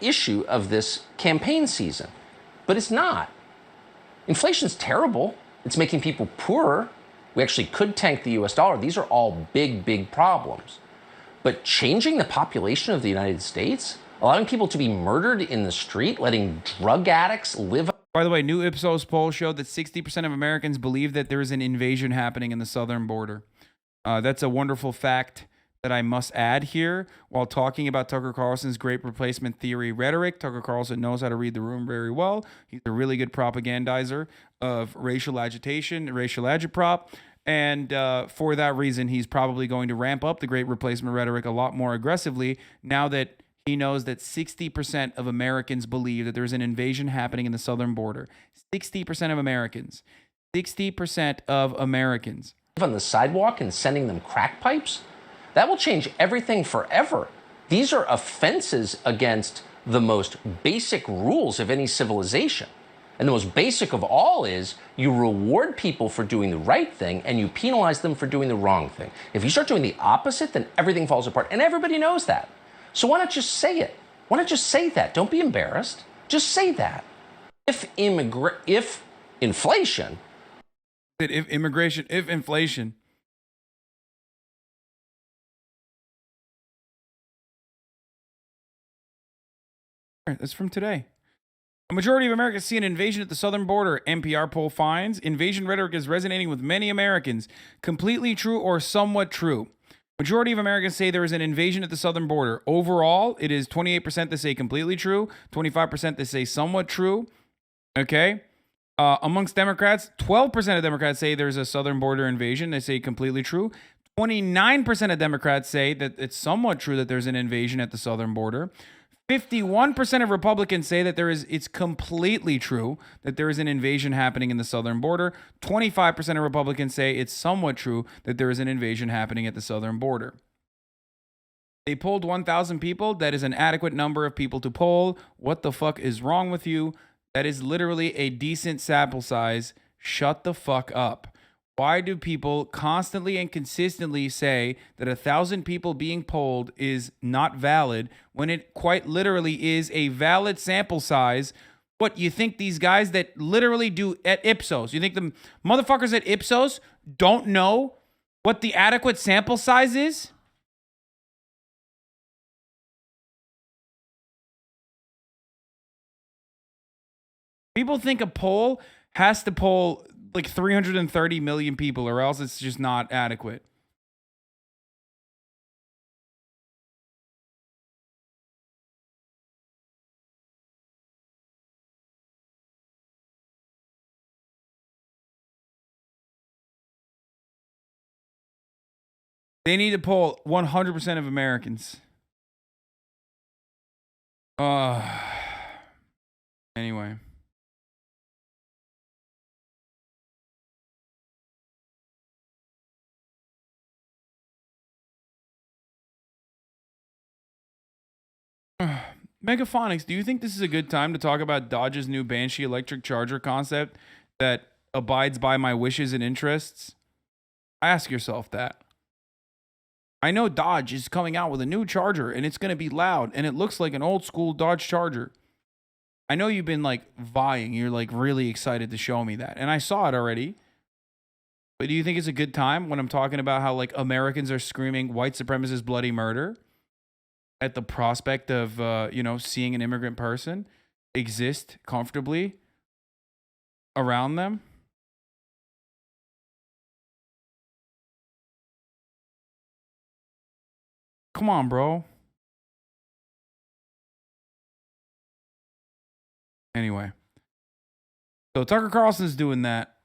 issue of this campaign season. But it's not. Inflation's terrible. It's making people poorer. We actually could tank the US dollar. These are all big, big problems. But changing the population of the United States, allowing people to be murdered in the street, letting drug addicts live. By the way, new Ipsos poll showed that 60% of Americans believe that there is an invasion happening in the southern border. That's a wonderful fact that I must add here while talking about Tucker Carlson's great replacement theory rhetoric. Tucker Carlson knows how to read the room very well. He's a really good propagandizer of racial agitation, racial agitprop. And for that reason, he's probably going to ramp up the great replacement rhetoric a lot more aggressively now that he knows that 60% of Americans believe that there's an invasion happening in the southern border. 60% of Americans. 60% of Americans. On the sidewalk and sending them crack pipes? That will change everything forever. These are offenses against the most basic rules of any civilization. And the most basic of all is you reward people for doing the right thing and you penalize them for doing the wrong thing. If you start doing the opposite, then everything falls apart. And everybody knows that. So why not just say it? Why not just say that? Don't be embarrassed. Just say that. If inflation. If immigration, if inflation. That's from today. A majority of Americans see an invasion at the southern border. NPR poll finds invasion rhetoric is resonating with many Americans. Completely true or somewhat true. Majority of Americans say there is an invasion at the southern border. Overall, it is 28% that say completely true, 25% that say somewhat true. Okay. Amongst Democrats, 12% of Democrats say there's a southern border invasion. They say completely true. 29% of Democrats say that it's somewhat true that there's an invasion at the southern border. 51% of Republicans say that it's completely true that there is an invasion happening in the southern border. 25% of Republicans say it's somewhat true that there is an invasion happening at the southern border. They polled 1,000 people. That is an adequate number of people to poll. What the fuck is wrong with you? That is literally a decent sample size. Shut the fuck up. Why do people constantly and consistently say that 1,000 people being polled is not valid when it quite literally is a valid sample size? What, you think these guys that literally do at Ipsos, you think the motherfuckers at Ipsos don't know what the adequate sample size is? People think a poll has to poll like 330 million people or else it's just not adequate. They need to poll 100% of Americans. Anyway. Megaphonics, do you think this is a good time to talk about Dodge's new Banshee electric charger concept that abides by my wishes and interests? Ask yourself that. I know Dodge is coming out with a new charger and it's going to be loud and it looks like an old school Dodge Charger. I know you've been like vying. You're like really excited to show me that. And I saw it already. But do you think it's a good time when I'm talking about how like Americans are screaming white supremacist bloody murder at the prospect of, seeing an immigrant person exist comfortably around them? Come on, bro. Anyway. So Tucker Carlson's doing that.